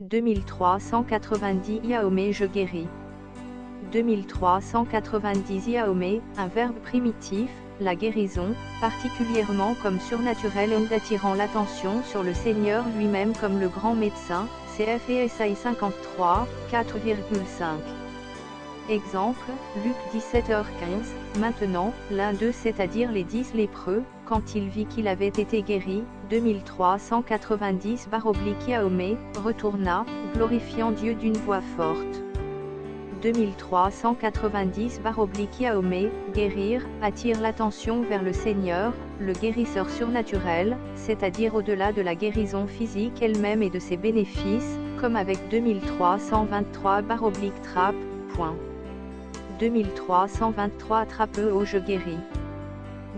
2390 Yaomé je guéris. 2390 Yaomé, un verbe primitif, la guérison, particulièrement comme surnaturel et attirant l'attention sur le Seigneur lui-même comme le grand médecin, cf. Ésaïe 53, 4,5. Exemple, Luc 17h15, maintenant, l'un d'eux c'est-à-dire les 10 lépreux, quand il vit qu'il avait été guéri, 2390 Yaomé, retourna, glorifiant Dieu d'une voix forte. 2390 Yaomé, guérir, attire l'attention vers le Seigneur, le guérisseur surnaturel, c'est-à-dire au-delà de la guérison physique elle-même et de ses bénéfices, comme avec 2323 trappe, point. 2323 trappe au je guéris.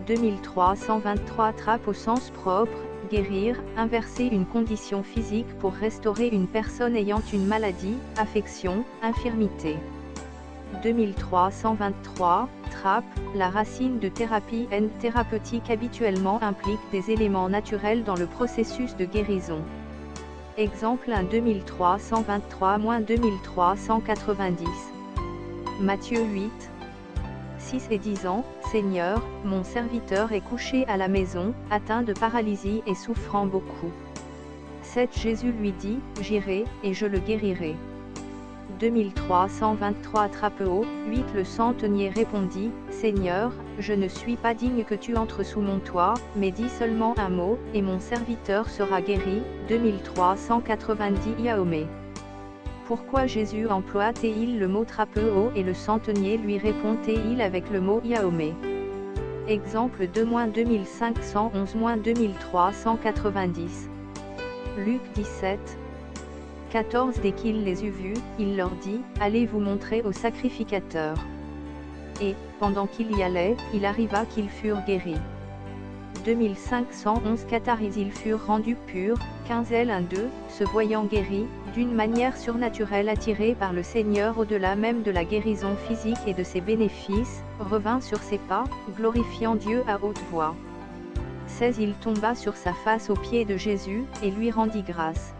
2323 trappe au sens propre, guérir, inverser une condition physique pour restaurer une personne ayant une maladie, affection, infirmité. 2323, trappe, la racine de thérapie N thérapeutique habituellement implique des éléments naturels dans le processus de guérison. Exemple 1 2323-2390. Matthieu 8, 6 et 10 ans, Seigneur, mon serviteur est couché à la maison, atteint de paralysie et souffrant beaucoup. 7 Jésus lui dit, j'irai, et je le guérirai. 2323 Trapeau, 8 Le centenier répondit, Seigneur, je ne suis pas digne que tu entres sous mon toit, mais dis seulement un mot, et mon serviteur sera guéri. 2390 Yaomé. Pourquoi Jésus emploie-t-il le mot Trapeau et le centenier lui répond-il avec le mot Yaomé? Exemple 2-2511-2390. Luc 17. 14 Dès qu'il les eut vus, il leur dit, allez vous montrer au sacrificateur. Et, pendant qu'il y allait, il arriva qu'ils furent guéris. 2511 Catharis ils furent rendus purs. 15 L 1-2, se voyant guéris, d'une manière surnaturelle attiré par le Seigneur au-delà même de la guérison physique et de ses bénéfices, revint sur ses pas, glorifiant Dieu à haute voix. 16 Il tomba sur sa face aux pieds de Jésus, et lui rendit grâce.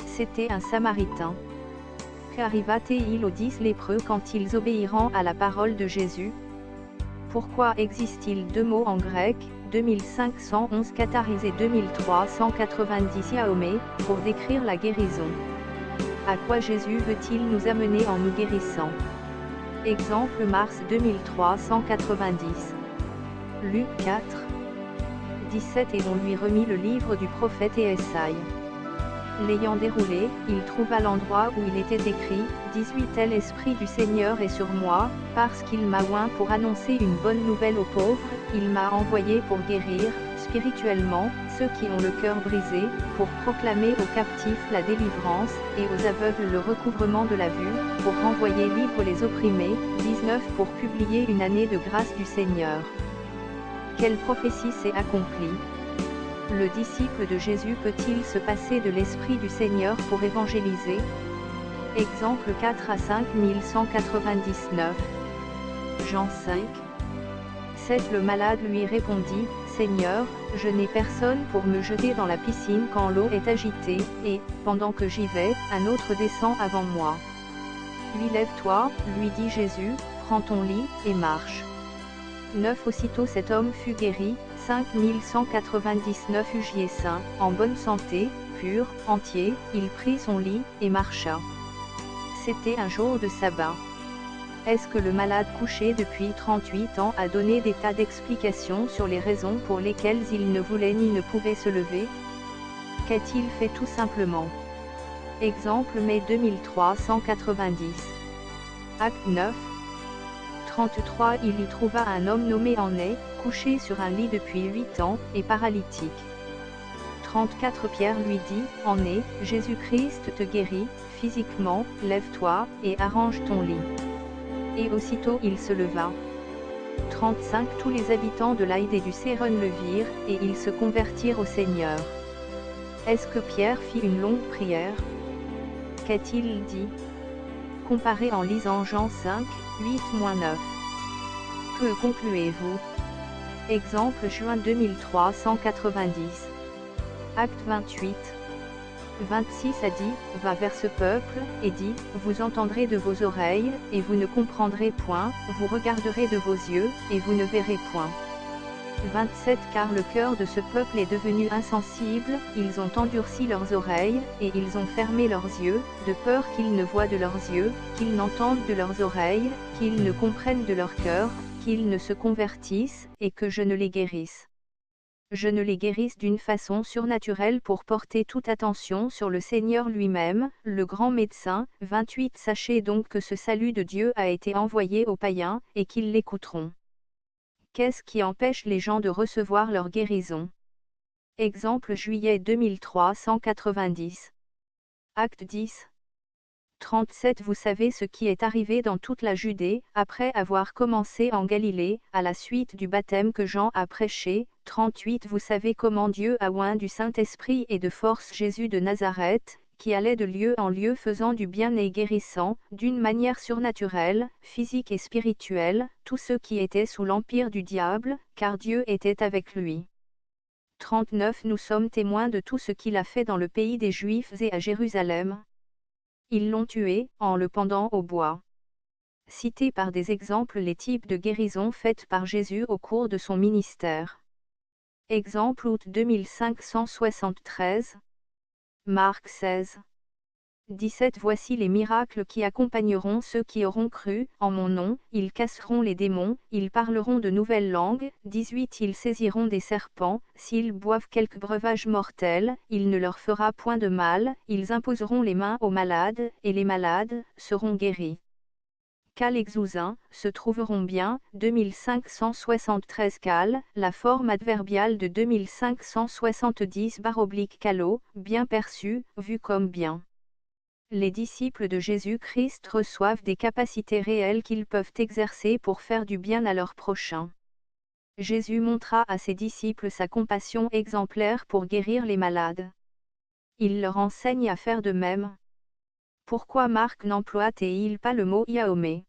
C'était un Samaritain. Qu'arriva-t-il aux 10 lépreux quand ils obéiront à la parole de Jésus? Pourquoi existe-t-il deux mots en grec, 2511 Catharis et 2390 Yaomé, pour décrire la guérison? À quoi Jésus veut-il nous amener en nous guérissant? Exemple Mars 2390. Luc 4. 17 Et on lui remit le livre du prophète Ésaïe. L'ayant déroulé, il trouva l'endroit où il était écrit, 18 L'Esprit du Seigneur est sur moi, parce qu'il m'a oint pour annoncer une bonne nouvelle aux pauvres, il m'a envoyé pour guérir, spirituellement, ceux qui ont le cœur brisé, pour proclamer aux captifs la délivrance, et aux aveugles le recouvrement de la vue, pour renvoyer libres les opprimés, 19 Pour publier une année de grâce du Seigneur. Quelle prophétie s'est accomplie? Le disciple de Jésus peut-il se passer de l'Esprit du Seigneur pour évangéliser? Exemple 4 à 5199. Jean 5. 7 Le malade lui répondit, Seigneur, je n'ai personne pour me jeter dans la piscine quand l'eau est agitée, et, pendant que j'y vais, un autre descend avant moi. Lui lève-toi, lui dit Jésus, prends ton lit, et marche. 9 Aussitôt cet homme fut guéri, 5199 Ugier saint, en bonne santé, pur, entier, il prit son lit, et marcha. C'était un jour de sabbat. Est-ce que le malade couché depuis 38 ans a donné des tas d'explications sur les raisons pour lesquelles il ne voulait ni ne pouvait se lever? Qu'a-t-il fait tout simplement? Exemple mai 2390. Acte 9. 33 Il y trouva un homme nommé Ané, couché sur un lit depuis 8 ans, et paralytique. 34 Pierre lui dit, Ané, Jésus-Christ te guérit, physiquement, lève-toi, et arrange ton lit. Et aussitôt il se leva. 35 Tous les habitants de l'Aïd et du Séron le virent, et ils se convertirent au Seigneur. Est-ce que Pierre fit une longue prière? Qu'a-t-il dit? Comparez en lisant Jean 5, 8-9. Que concluez-vous? Exemple juin 2390. Acte 28. 26 a dit, va vers ce peuple, et dit, vous entendrez de vos oreilles, et vous ne comprendrez point, vous regarderez de vos yeux, et vous ne verrez point. 27 Car le cœur de ce peuple est devenu insensible, ils ont endurci leurs oreilles, et ils ont fermé leurs yeux, de peur qu'ils ne voient de leurs yeux, qu'ils n'entendent de leurs oreilles, qu'ils ne comprennent de leur cœur, qu'ils ne se convertissent, et que je ne les guérisse. Je ne les guérisse d'une façon surnaturelle pour porter toute attention sur le Seigneur lui-même, le grand médecin. 28 Sachez donc que ce salut de Dieu a été envoyé aux païens, et qu'ils l'écouteront. Qu'est-ce qui empêche les gens de recevoir leur guérison? Exemple juillet 2390. Acte 10. 37 Vous savez ce qui est arrivé dans toute la Judée, après avoir commencé en Galilée, à la suite du baptême que Jean a prêché. 38 Vous savez comment Dieu a oint du Saint-Esprit et de force Jésus de Nazareth, qui allait de lieu en lieu faisant du bien et guérissant, d'une manière surnaturelle, physique et spirituelle, tous ceux qui étaient sous l'empire du diable, car Dieu était avec lui. 39 Nous sommes témoins de tout ce qu'il a fait dans le pays des Juifs et à Jérusalem. Ils l'ont tué, en le pendant au bois. Cités par des exemples les types de guérisons faites par Jésus au cours de son ministère. Exemple août 2573. Marc 16. 17 Voici les miracles qui accompagneront ceux qui auront cru, en mon nom, ils casseront les démons, ils parleront de nouvelles langues. 18 Ils saisiront des serpents, s'ils boivent quelque breuvage mortel, il ne leur fera point de mal, ils imposeront les mains aux malades, et les malades seront guéris. Cal exousin, se trouveront bien, 2573 cal, la forme adverbiale de 2570-calo, bien perçu, vu comme bien. Les disciples de Jésus-Christ reçoivent des capacités réelles qu'ils peuvent exercer pour faire du bien à leur prochain. Jésus montra à ses disciples sa compassion exemplaire pour guérir les malades. Il leur enseigne à faire de même. Pourquoi Marc n'emploie-t-il pas le mot Yahomé?